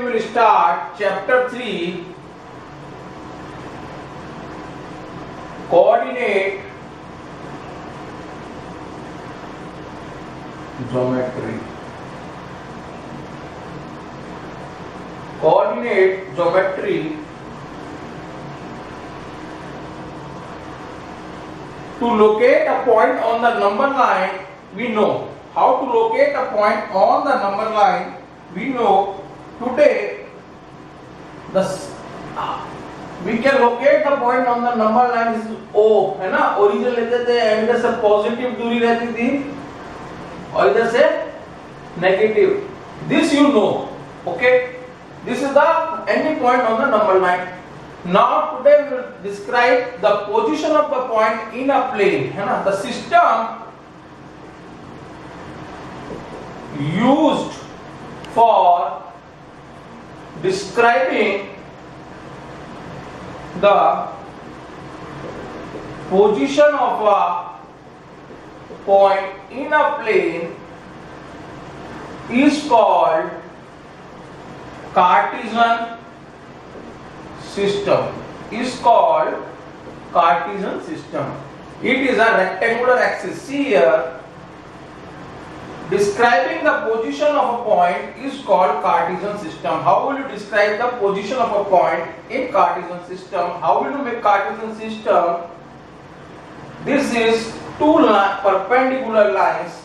we will start chapter 3, coordinate geometry. Coordinate geometry. To locate a point on the number line, we know how to locate a point on the number line. We know today we can locate the point on the number line is O, है ना. Origin लेते थे and इधर से positive दूरी रहती थी और इधर से negative. This you know. Okay, this is the any point on the number line. Now today we will describe the position of the point in a plane, है ना. The system used for describing the position of a point in a plane is called Cartesian system. Is called Cartesian system. It is a rectangular axis. See here, describing the position of a point is called Cartesian system. How will you describe the position of a point in Cartesian system? How will you make Cartesian system? This is two perpendicular lines.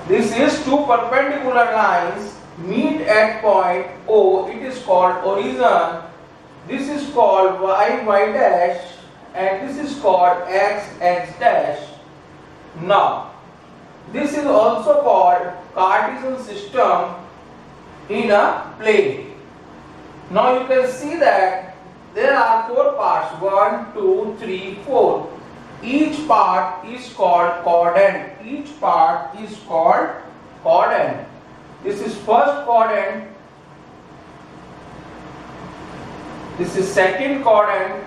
This is two perpendicular lines meet at point O. It is called origin. This is called y dash and this is called x dash. Now this is also called Cartesian system in a plane. Now you can see that there are four parts, 1, 2, 3, 4. Each part is called quadrant. Each part is called quadrant. This is first quadrant. This is second quadrant.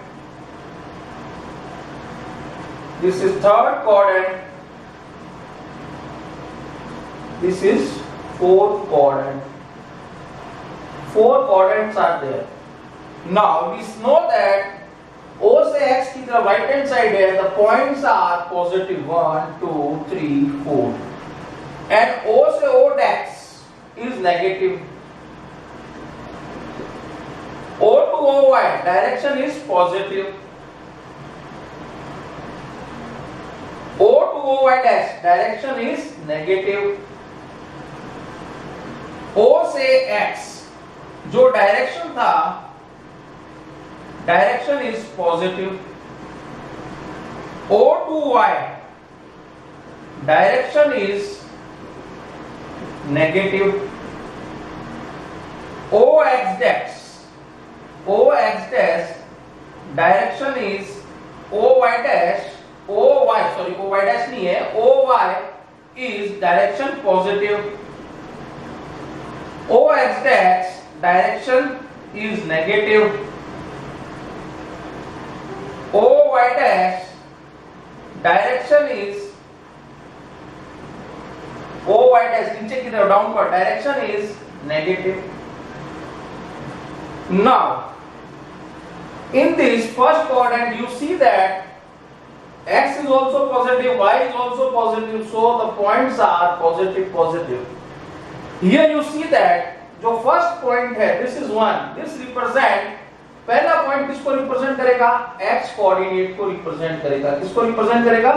This is third quadrant. This is fourth quadrant. Four quadrants are there. Now we know that O से x की तरफ right hand side है. The points are positive 1, 2, 3, 4. And O से O dash is negative. O to OY direction is positive. O to OY dash direction is negative. O से X जो direction था direction is positive. O to Y direction is negative. OX dash direction is OY dash OY dash नहीं है. OY is direction positive. OX dash direction is negative. OY dash direction is OY dash नीचे की तरफ downward direction is negative. Now in this first quadrant you see that x is also positive, y is also positive, so the points are positive. Here you see that जो first point है this is 1. This represent पहला point किसको represent करेगा? x coordinate को represent करेगा. किसको represent करेगा?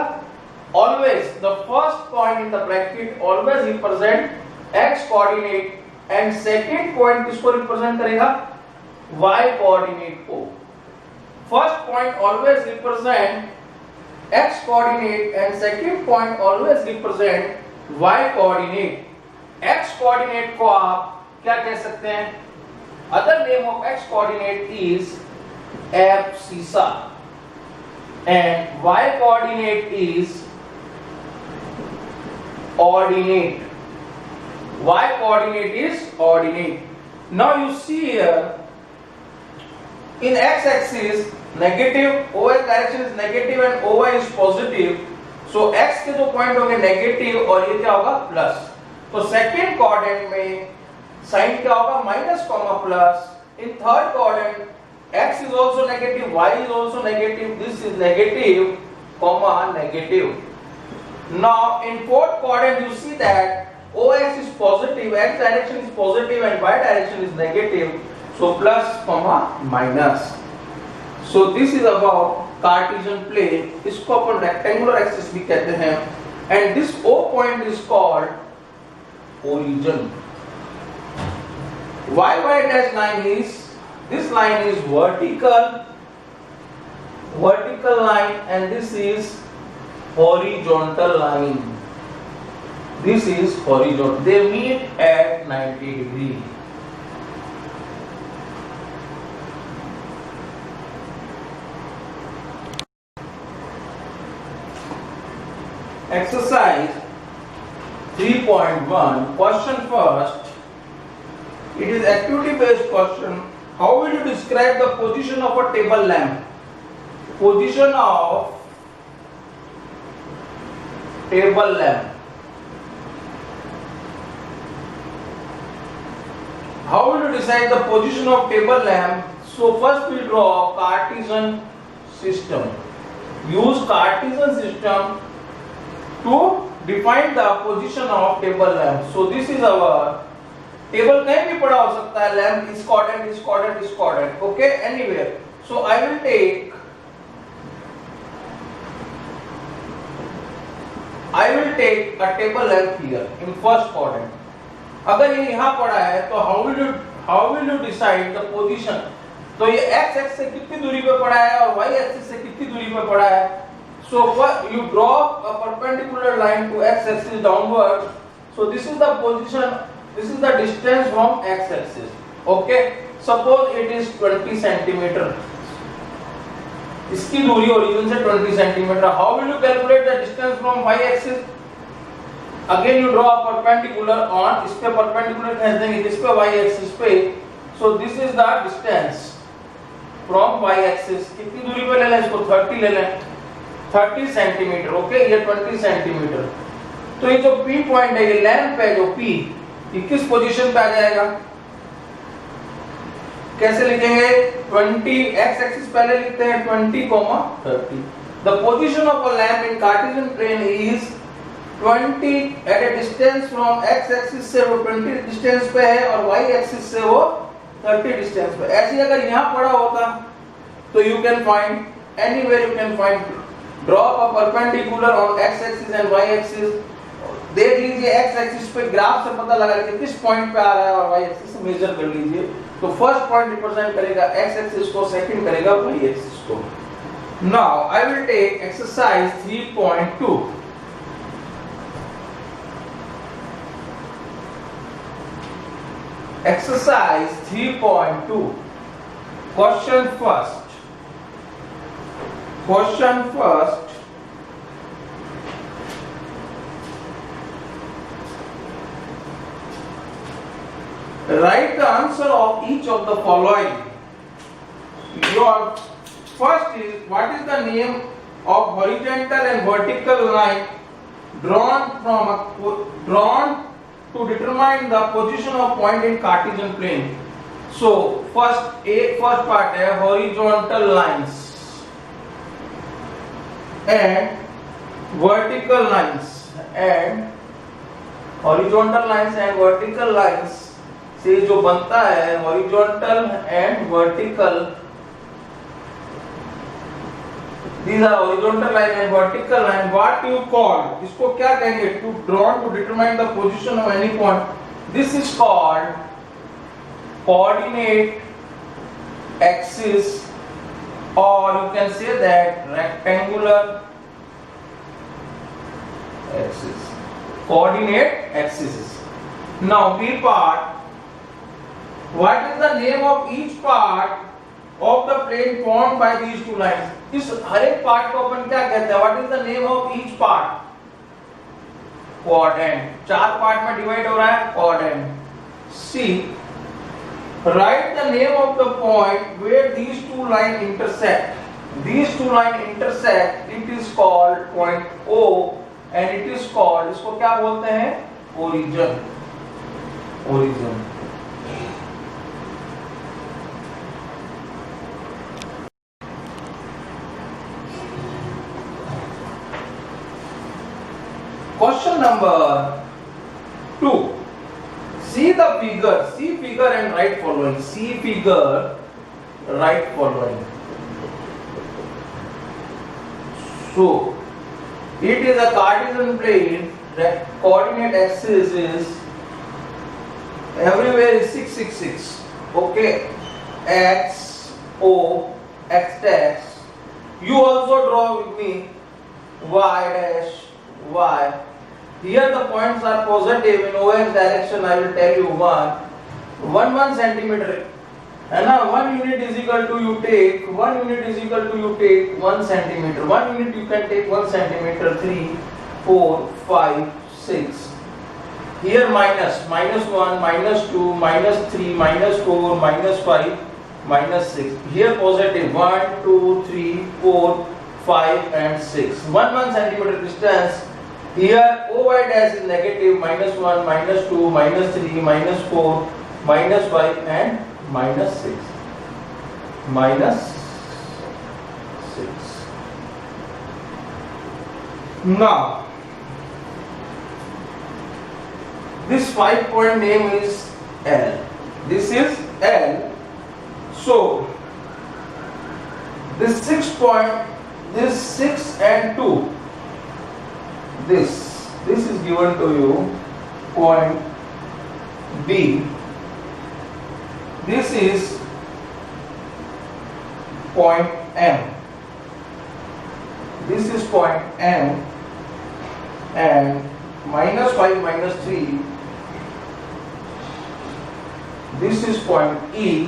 Always the first point in the bracket always represent x coordinate and second point किसको रिप्रेजेंट करेगा? y कोऑर्डिनेट को. First point always represent x coordinate and second point always represent y coordinate. x coordinate को आप क्या कह सकते हैं? Other name of x coordinate is abscissa and y coordinate is ordinate. y coordinate is ordinate. Now you see here in x axis negative, OX direction is negative and OY is positive. So x के जो point होंगे negative और ये क्या होगा plus. तो second quadrant में sign क्या होगा minus comma plus. In third quadrant x is also negative, y is also negative, this is negative comma negative. Now in fourth quadrant you see that OX is positive, x direction is positive and y direction is negative, so plus comma minus. So this is about Cartesian plane. इसको अपन rectangular axis भी कहते हैं and this O point is called origin. Y dash line is, this line is vertical line and this is horizontal line. This is horizontal. They meet at 90 degree. Exercise 3.1. Question first. It is activity based question. How will you describe the position of a table lamp? Position of table lamp. How will you decide the position of table lamp? So first we draw Cartesian system. Use Cartesian system to define the position of table lamp. So this is our table कहीं भी पड़ा हो सकता है, lamp इस quadrant, इस quadrant, इस quadrant, okay, anywhere. So I will take a table lamp here in first quadrant. अगर ये यहां पड़ा है तो how will you decide the position? तो ये x एक्सिस से कितनी दूरी पे पड़ा है और y एक्सिस से कितनी दूरी पे पड़ा है. So you draw a perpendicular line to x axis downward. So this is the position. This is the distance from x-axis. Okay. Suppose it is 20 centimeter. इसकी दूरी origin से 20 centimeter. How will you calculate the distance from y-axis? Again you draw a perpendicular on. इस पे perpendicular खींच देंगे, इस पे y-axis पे. So this is the distance from y-axis. कितनी दूरी पे ले लें इसको? 30 ले लें. 30 centimeter. Okay. ये 20 centimeter. तो ये जो P point है, ये लैंप है जो P, ये किस पोजीशन पे आ जाएगा? कैसे लिखेंगे? 20 x एक्सिस पहले लिखते हैं 20, 30. The position of a lamp in Cartesian plane is 20 at a distance from x axis से वो 20 डिस्टेंस पे है और y एक्सिस से वो 30 डिस्टेंस पे. ऐसे अगर यहाँ पड़ा होता तो you can find anywhere, you can find draw a perpendicular on x axis and y axis. देख लीजिए x एक्सिस पे ग्राफ से पता लगा लीजिए किस पॉइंट पे आ रहा है और y एक्सिस से मेजर कर लीजिए. तो फर्स्ट पॉइंट रिप्रेजेंट करेगा x एक्सिस को, सेकंड करेगा y एक्सिस को. Now I will take exercise 3.2. Exercise 3.2. Question first. Write the answer of each of the following. Your first is, what is the name of horizontal and vertical line drawn to determine the position of point in Cartesian plane? So first part है horizontal lines and vertical lines, and horizontal lines and vertical lines से जो बनता है horizontal and vertical. These are horizontal line and vertical line. What you call? इसको क्या कहेंगे? To drawn to determine the position of any point. This is called coordinate axis, or you can say that rectangular axis. Coordinate axis. Now B part. What is the name of each part of the plane formed by these two lines? इस हर एक part को अपन क्या कहते हैं? What is the name of each part? Quadrant. 4 part में divide हो रहा है quadrant. C. Write the name of the point where these two lines intersect. These two lines intersect. It is called point O, and it is called, इसको क्या बोलते हैं? Origin. Question number 2. See the figure. See figure and write following. See figure, write following. So, it is a Cartesian plane. The coordinate axis is everywhere is 6, 6, 6. Okay. X, O, X dash. You also draw with me Y dash, Y. Here the points are positive in OX direction. I will tell you 1 centimeter. And now 1 unit is equal to you take 1 centimeter. 1 unit you can take 1 centimeter. 3, 4, 5, 6. Here minus 1, minus 2, minus 3, minus 4, minus 5, minus 6. Here positive 1, 2, 3, 4, 5 and 6. 1 centimeter distance. Here OY dash is negative -1, -2, -3, -4, -5 and -6. -6. Now, this 5-point name is L. This is L. So, this 6 and 2. This is given to you point B. This is point M. This is point M, and -5, -3. This is point E.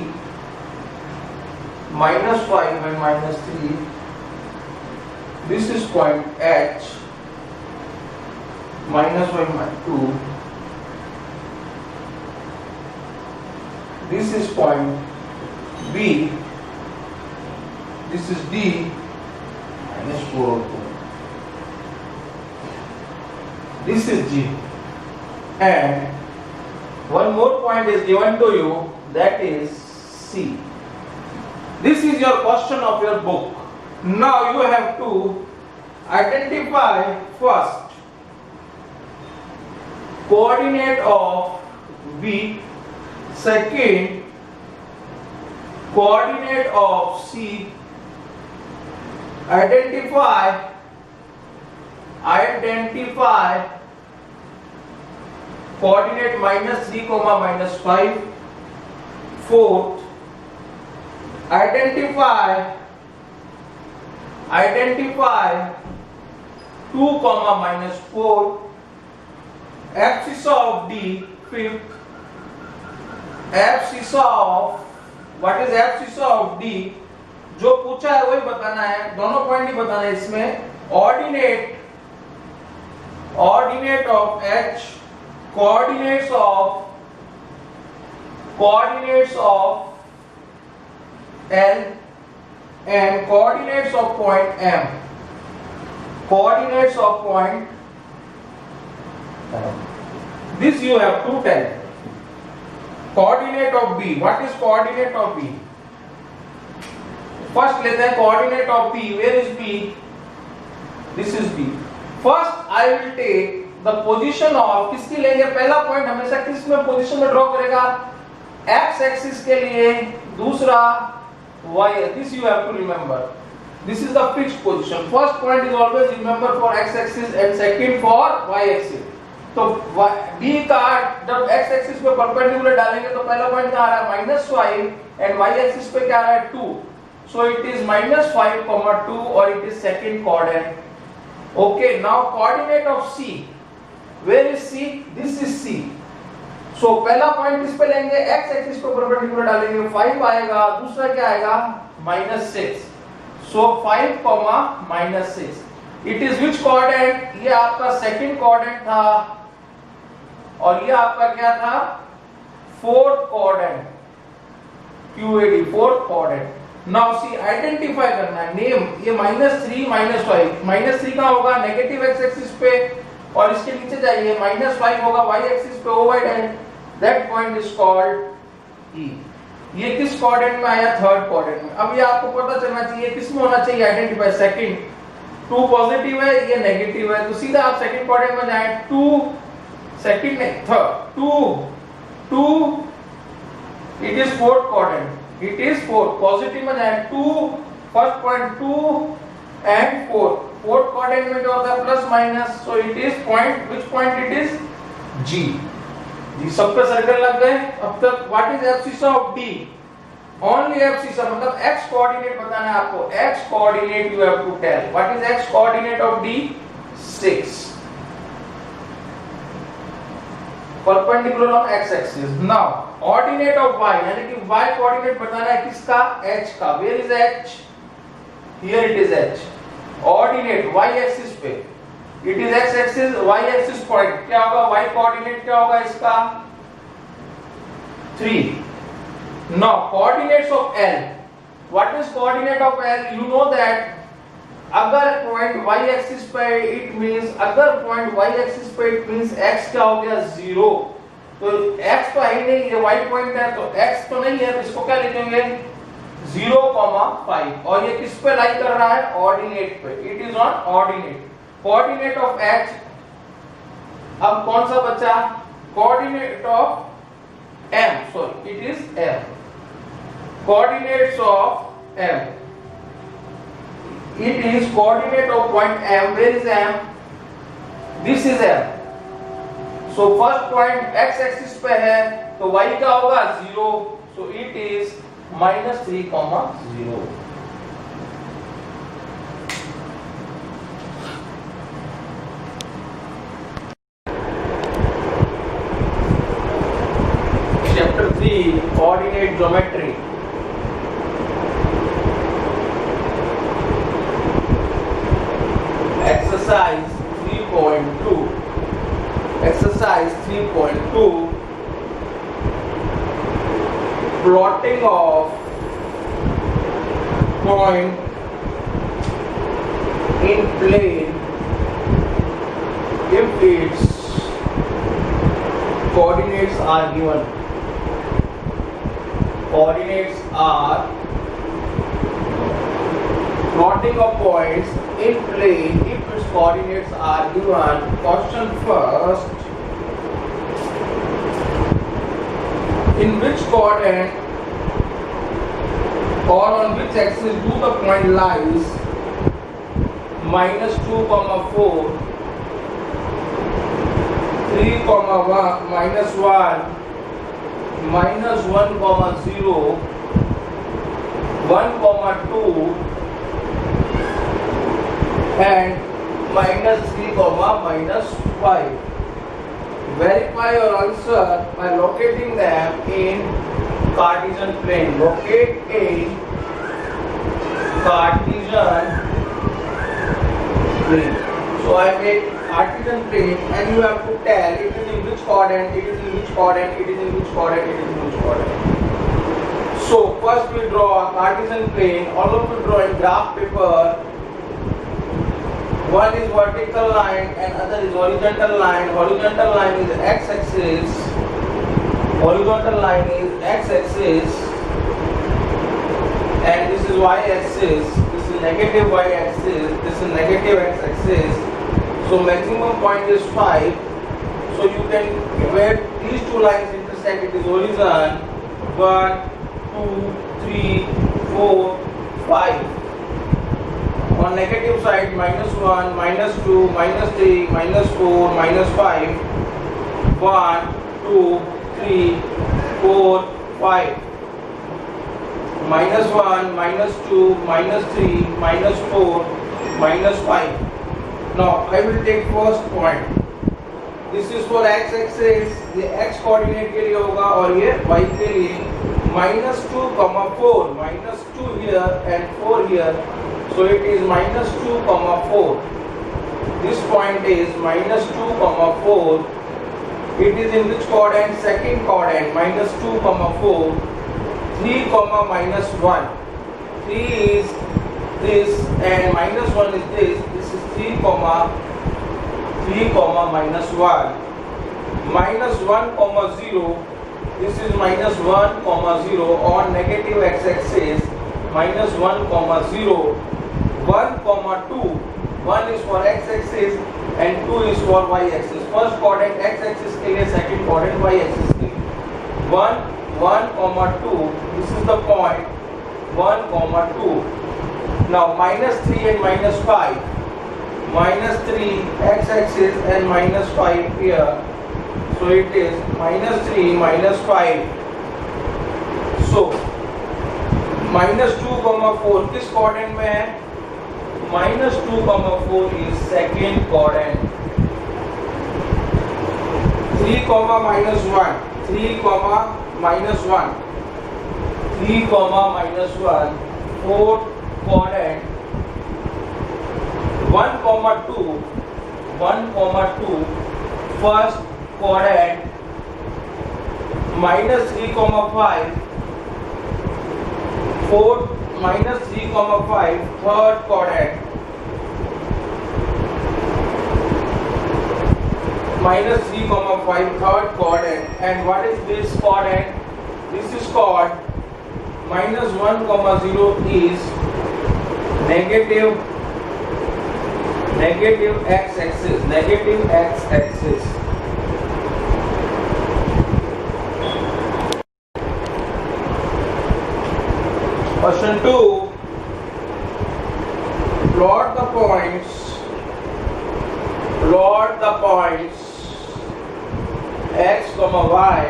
-5 and -3. This is point H. -1, -2. This is point B. This is D. -4. This is G. And one more point is given to you, that is C. This is your question of your book. Now you have to identify first coordinate of B, second coordinate of C, identify coordinate -3, -5, fourth identify 2, -4, abscissa of D, fifth, abscissa of, what is abscissa of D, जो पूछा है वही बताना है, दोनों point ही बताना है इसमें. Ordinate of H, coordinates of L, and coordinates of point M. Coordinates of point M. This you have to tell. Coordinate of B. What is coordinate of B? First लेते हैं coordinate of B. Where is B? This is B. First I will take the position of, किसकी लेंगे? पहला point हमेशा किस में position में draw करेगा? X एक्सिस के लिए, दूसरा Y. This you have to remember. This is the fixed position. First point is always remember for X axis and second for Y axis. तो B का जब X एक्सिस पे perpendicular डालेंगे तो पहला पॉइंट क्या आ रहा है? -5 and Y एक्सिस पे क्या आ रहा है? 2. So it is -5, 2 और it is second coordinate. Okay, now coordinate of C. Where is C? This is C. So पहला पॉइंट किस पे लेंगे? X एक्सिस पे परपेंडिकुलर डालेंगे, 5 आएगा, दूसरा क्या आएगा? -6. So 5, -6. It is which coordinate? ये आपका second coordinate था और ये आपका क्या था? Fourth coordinate. QAD, fourth coordinate. Now see, identify करना है. Name ये -3, -5. -3 कहाँ होगा? नेगेटिव x एक्सिस पे, और इसके नीचे जाइए -5 होगा y एक्सिस पे, OY डाइन. That point is called E. ये किस कोऑर्डिनेट में आया? थर्ड कोऑर्डिनेट में. अब ये आपको पता चलना चाहिए किस में होना चाहिए आइडेंटिफाई. सेकंड. 2 पॉजिटिव है, ये नेगेटिव है, तो सीधा आप सेकंड क्वाड्रेंट में जाएं, 2 सेकंड नहीं third 2 it is fourth quadrant, it is fourth, positive में जाए 2 first point 2 and fourth quadrant में क्या होता है plus minus, so it is point, which point it is G. जी सब पे सर्कल लग गए। अब तक what is abscissa of D, only abscissa मतलब x कोऑर्डिनेट बताना है आपको, x coordinate you have to tell, what is x coordinate of D 6 perpendicular on x axis. Now ordinate of y यानी कि y कोऑर्डिनेट बताना है किसका, h का, where is h, here it is h, ordinate y axis पे, it is x axis, y axis point क्या होगा, y coordinate क्या होगा इसका 3। Now coordinates of l, what is coordinate of l, you know that अगर point y axis पे it means, अगर point y axis पे इट मींस x क्या हो गया 0, तो x तो है ही नहीं, ये y पॉइंट है तो x तो नहीं है, तो इसको क्या लिखेंगे 0,5, और ये किस पे लाई कर रहा है, ऑर्डिनेट पे, it is on ordinate. Coordinate of h, अब कौन सा बचा, coordinate of m, sorry it is m, coordinates of m, it is coordinate of point m, where is m, this is m, so first point x axis पे है तो y क्या होगा 0, so it is -3,0। chapter 3 coordinate geometry, exercise 3.2, exercise 3.2, plotting of point in plane if its coordinates are given, coordinates are, plotting of points in plane if its coordinates are given। Question first, in which quadrant or on which axis do the point lies -2, 4, 3, 1, -1, -1, 0, 1, 2 and -3, -5. Verify your answer by locating them in Cartesian plane. Locate in Cartesian plane. So I make Cartesian plane and you have to tell it is in which quadrant, it is in which quadrant, it is in which quadrant, it is in which quadrant. So first we draw a Cartesian plane. All of you draw in graph paper. One is vertical line and other is horizontal line. Horizontal line is x-axis. Horizontal line is x-axis, and this is y-axis. This is negative y-axis. This is negative x-axis. So maximum point is 5. So you can, where these two lines intersect, it is horizon. 1, 2, 3, 4, 5. On negative side, -1, -2, -3, -4, -5, 1, 2, 3, 4, 5, -1, -2, -3, -4, -5. Now I will take first point. This is for x-axis, ये x coordinate के लिए होगा और ये y के लिए -2, 4, -2 here and 4 here. So it is -2, 4. This point is -2, 4. It is in which quadrant? Second quadrant. -2, 4. 3, -1. 3 is this and -1 is this. This is 3, -1. -1, 0. This is -1, 0 on negative x-axis. -1, 0. 1, 2 1 is for x axis and 2 is for y axis. First quadrant x axis के लिए, second quadrant y axis के लिए. 1 1, 2, this is the point 1, 2. Now -3 and -5, -3 x axis and -5 here, so it is -3 -5. So -2, 4 किस quadrant में है? -2, 4 is second quadrant. 3, -1, 3, -1, 3, -1, fourth quadrant. 1, 2, first quadrant. -3, 5, fourth, -3, 5, third quadrant. -3, 5, third quadrant. And what is this quadrant? This is called -1, 0 is negative x-axis, negative x-axis. Question 2. Plot the points x, y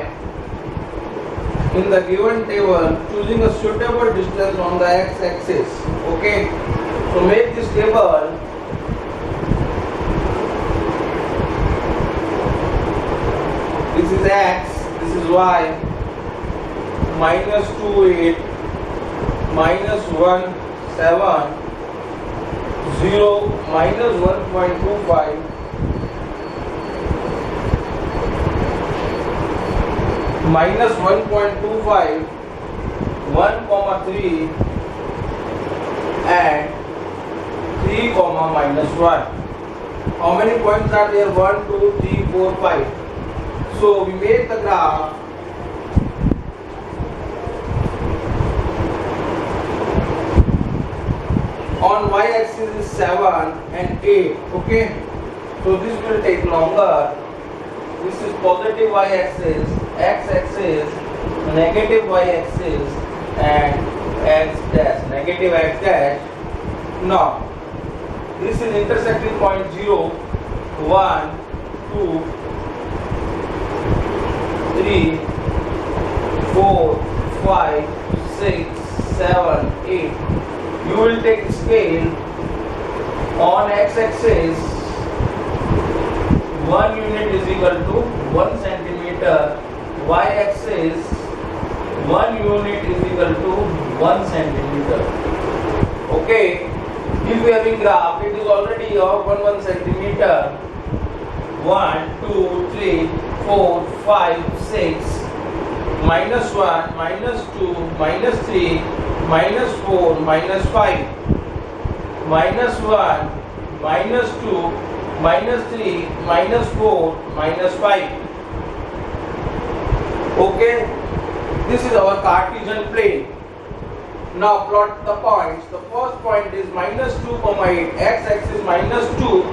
in the given table, choosing a suitable distance on the x-axis. Okay, so make this table. This is x, this is y. -2, 8, -1, 7, 0, -1.25, -1.25, 1, 3, and 3, -1. How many points are there? 1, 2, 3, 4, 5. So we make the graph. On y-axis is 7 and 8. Okay, so this will take longer. This is positive y-axis, x-axis, negative y-axis, and x dash, negative x dash. Now, this is intersecting point 0, 1, 2, 3, 4, 5, 6, 7, 8. You will take scale. On x-axis, 1 unit is equal to 1 centimeter. Y-axis, 1 unit is equal to 1 centimeter. Okay, if we have a graph, it is already of 1 centimeter. 1, 2, 3, 4, 5, 6, -1, -2, -3, -4, -5, -1, -2, -3, -4, -5. Okay, this is our Cartesian plane. Now plot the points. The first point is -2, 8, x-axis -2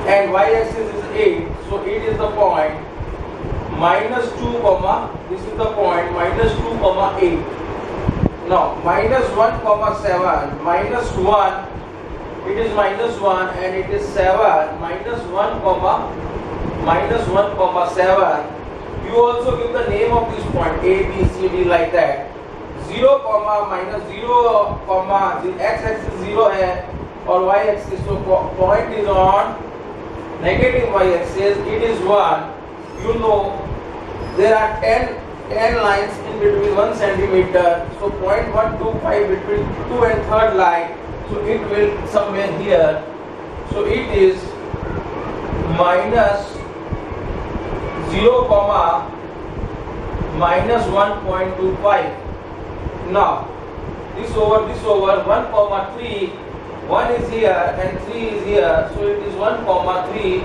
and y-axis is 8. So it is the point -2, this is the point -2, 8. Now -1, 7, -1, it is -1 and it is 7, -1, 7. You also give the name of this point A, B, C, D like that. 0, -0, the x-axis 0 है और y-axis, so point is on negative y-axis, it is 1. You know there are 10 lines in between 1 centimeter, so 0.125 between 2 and third line, so it will somewhere here, so it is -0, -1.25. Now this over 1, 3, 1 is here and 3 is here, so it is 1, 3.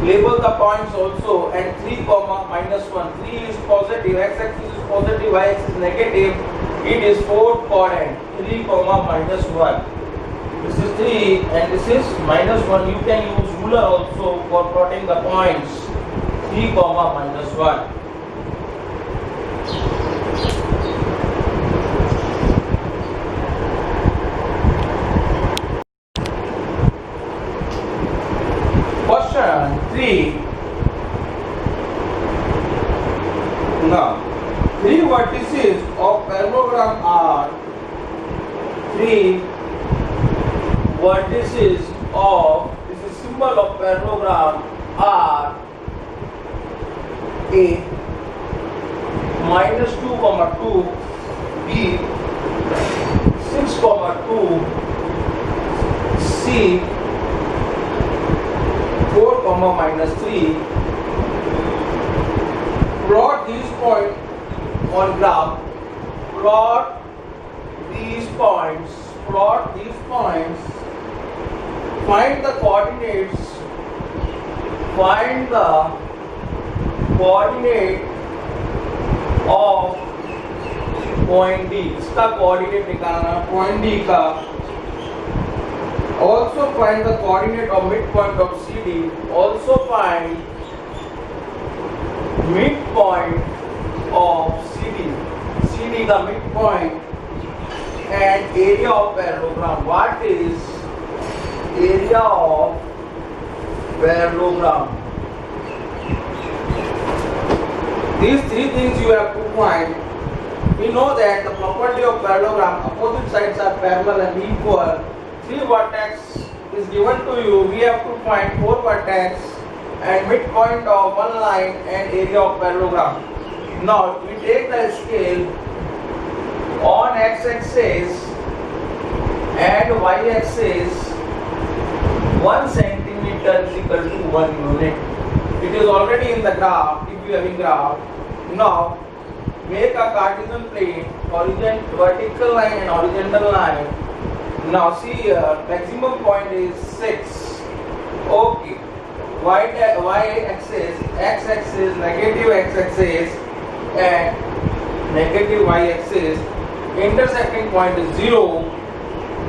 Label the points also, and 3, -1. 3 is positive, x-axis is positive, y-axis is negative. It is fourth quadrant. 3, -1. This is 3 and this is -1. You can use ruler also for plotting the points 3, -1. Question 3. Now, 3 vertices of parallelogram are 3 vertices of, this is symbol of parallelogram, are A -2, -2, B 6, -2, C 4, -3. Plot these points on graph. Plot these points. Find the coordinates. Find the coordinate of point D. इसका coordinate निकालना point D का. Also find the coordinate of midpoint of CD. Also find midpoint of CD. CD का midpoint and area of parallelogram. What is area of parallelogram? These 3 things you have to find. We know that the property of parallelogram, opposite sides are parallel and equal. 3 vertex is given to you. We have to find 4 vertex and midpoint of one line and area of parallelogram. Now we take the scale on x-axis and y-axis. 1 centimeter is equal to 1 unit. It is already in the graph. If you have in graph, now make a Cartesian plane, vertical line and horizontal line. Now see here, maximum point is 6. Okay. Y-axis, x-axis, negative x-axis and negative y-axis. Intersecting point is 0.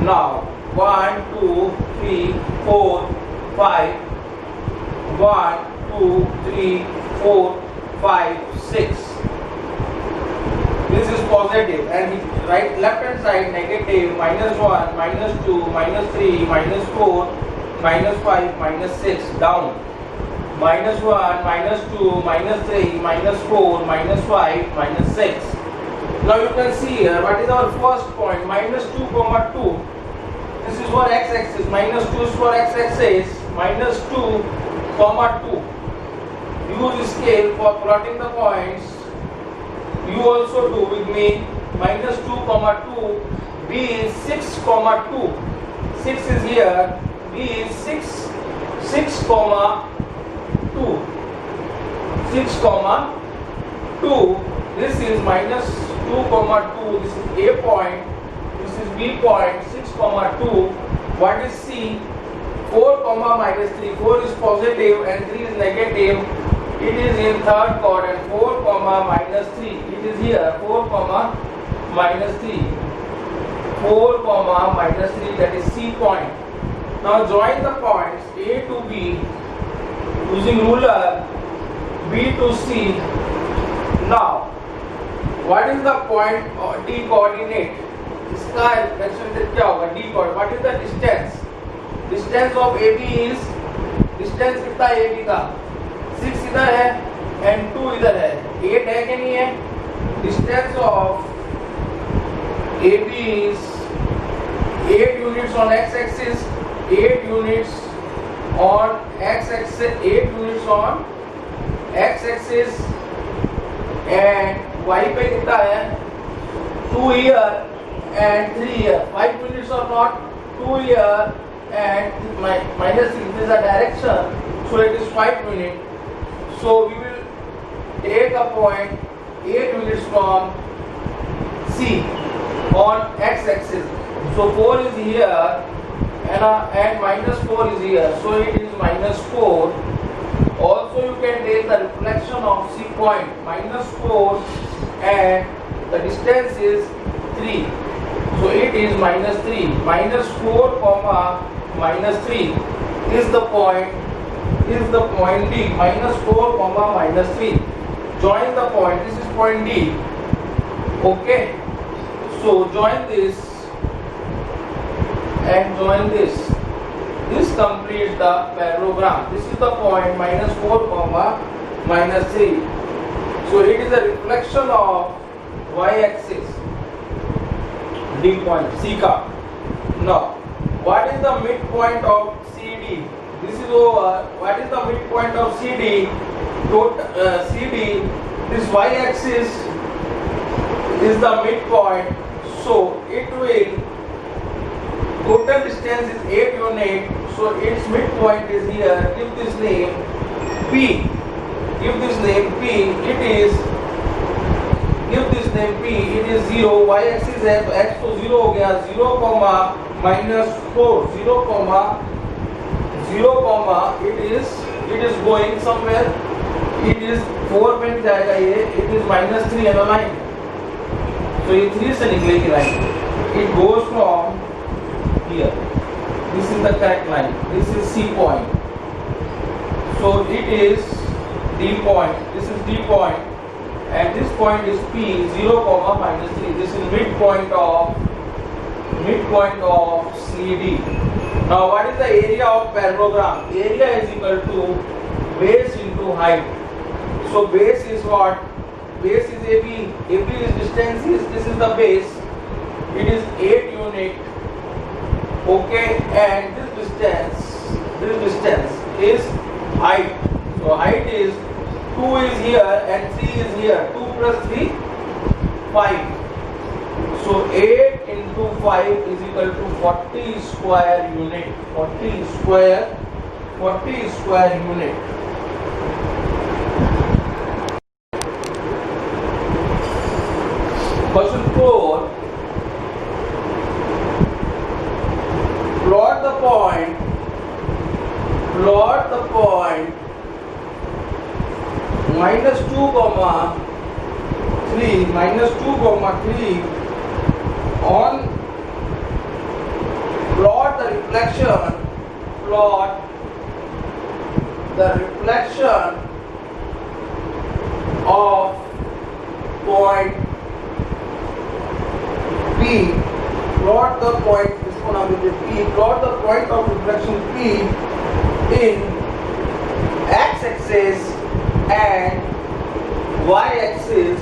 Now 1, 2, 3, 4, 5. 1, 2, 3, 4, 5, 6. This is positive and right left hand side negative, -1, -2, -3, -4, -5, -6 down. -1, -2, -3, -4, -5, -6. Now you can see here what is our first point, -2, -2. This is for x-axis, -2 is for x-axis, -2, -2. Use scale for plotting the points. You also do with me. -2, -2. B is 6, 2. 6 is here. B is 6, 6, 2. 6, 2. This is -2, 2. This is A point. This is B point. 6, 2. What is C? 4, -3. 4 is positive and 3 is negative. It is in third quadrant. 4, -3. It is here. 4, -3. 4, -3. That is C point. Now join the points A to B using ruler, B to C. Now, what is the point D coordinate? इसका represented क्या होगा? D coordinate. What is the distance? Distance of AB is, distance कितना है AB का? 6 इधर है and 2 इधर है. 8 है कि नहीं है? Distance of AB is 8 units on x-axis, 8 units on x-axis, 8 units on x-axis and y पे कितना है? 2 here and 3 here. 5 units or not? 2 here and -6. This is the direction, so it is 5 units. So we will take a point 8 units from C on x-axis. So 4 is here and -4 is here. So it is -4. Also you can take the reflection of C point, -4, and the distance is 3. So it is minus 3. Minus 4 comma minus 3 is the point D. Minus 4 comma minus 3. Join the point. This is point D. Okay. So join this and join this. This completes the parallelogram. This is the point minus 4 comma minus 3. So it is a reflection of y-axis. D point, C ka. Now, what is the midpoint of CD? This is over. What is the midpoint of CD? CD, this y-axis is the midpoint. So it will, total distance is 8 unit. So its midpoint is here. Give this name P. Give this name P. It is. Give this name P. It is 0. Y-axis है तो x तो 0 हो गया. 0 comma minus 4. 0 comma it is going somewhere. It is 4 में जाएगा ये. It is minus 3 and a line. So ये 3 से निकलेगी line. It goes from here. This is the correct line. This is C point. So it is D point. This is D point. And this point is P, 0 comma minus 3. This is midpoint of CD. Now what is the area of parallelogram? Area is equal to base into height. So base is what? Base is AB. AB is distance. This is the base. It is 8 unit. Okay, and this distance is height. So height is 2 is here and 3 is here. 2 plus 3, 5. So 8 into 5 is equal to 40 square unit. 40 square unit. Question 4. Plot the point minus 2 comma 3 on plot the reflection of point P. Plot the point, इसको नाम देते हैं P. Plot the point of reflection P in x-axis and y-axis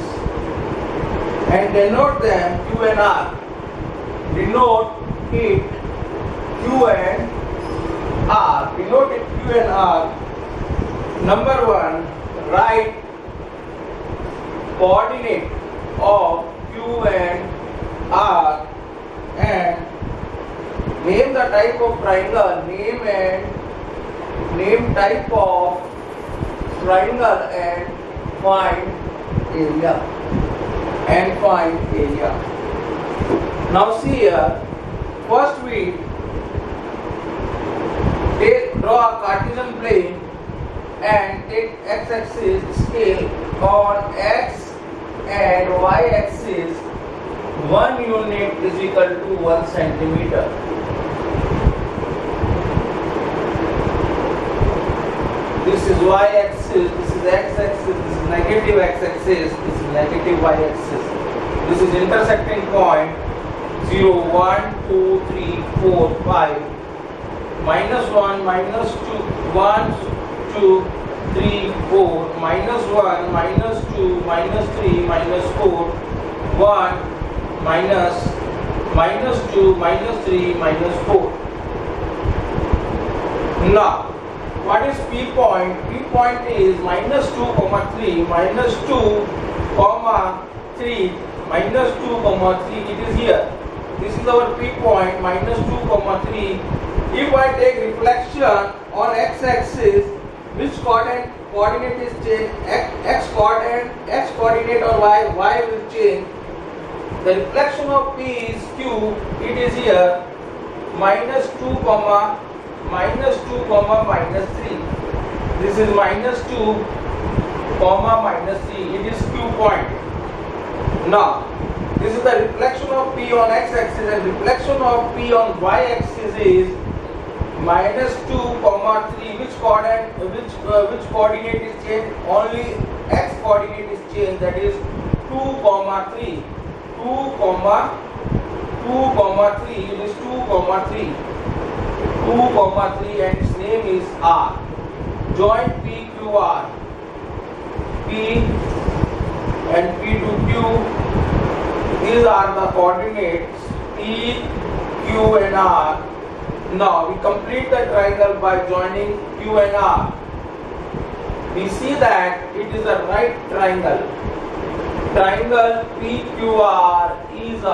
and denote them Q and R. Denote it Q and R. Denote it Q and R. Number 1, write coordinate of Q and R and name the type of triangle. Name type of triangle and find area. Now see here. First we draw a Cartesian plane and take x-axis scale on x and y-axis. 1 unit is equal to 1 centimeter. This is y-axis, this is x-axis, this is negative x-axis, this is negative y-axis. This is intersecting point 0, 1, 2, 3, 4, 5. Minus 1, minus 2, 1, 2, 3, 4. Minus 1, minus 2, minus 3, minus 4. 1, minus 2, minus 3, minus 4. Now, what is P point? P point is minus 2, 3, minus 2, 3, minus 2, 3. It is here. This is our P point, minus 2, 3. If I take reflection on x-axis, which coordinate is changed? X coordinate or y will change. The reflection of P is Q. It is here. Minus 2, minus 3. This is minus 2, minus 3. It is Q point. Now, This is the reflection of P on x-axis, and reflection of P on y-axis is minus 2 comma 3. Which coordinate is changed? Only x coordinate is changed, that is 2 comma 3. 2 comma 3, it is 2 comma 3. 2 comma 3, and its name is R. Join PQR. P and P to Q. These are the coordinates P, Q and R. Now we complete the triangle by joining Q and R. We see that it is a right triangle. Triangle PQR is a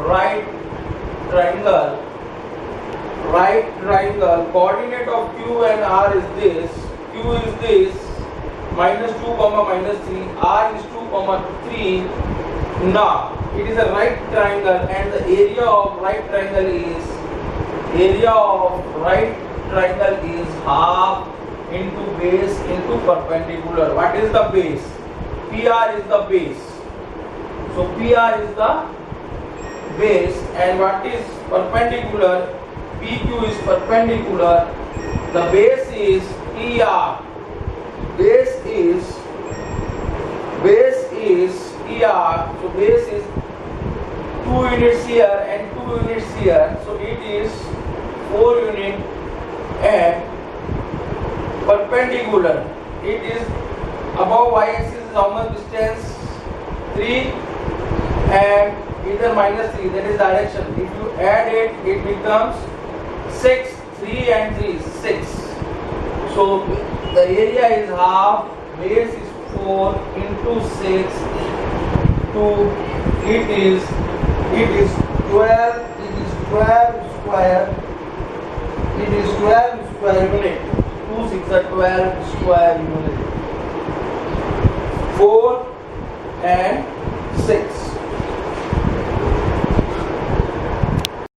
right triangle. Right triangle. Coordinate of Q and R is this. Q is this, minus 2 comma minus 3. R is 2 comma 3. Now it is a right triangle, and the area of right triangle is half into base into perpendicular. What is the base? PR is the base. So PR is the base, and what is perpendicular? PQ is perpendicular. The base is PR. Base is PR. So base is 2 units here and 2 units here. So it is 4 unit, and perpendicular. It is above y-axis is how much distance? 3, and either minus 3, that is direction. If you add it, it becomes 6. 3 and 3 is 6. So the area is half, base is 4 into 6 to it is 12 square. It is 12 square unit. 2 6 are 12 square unit. 4 and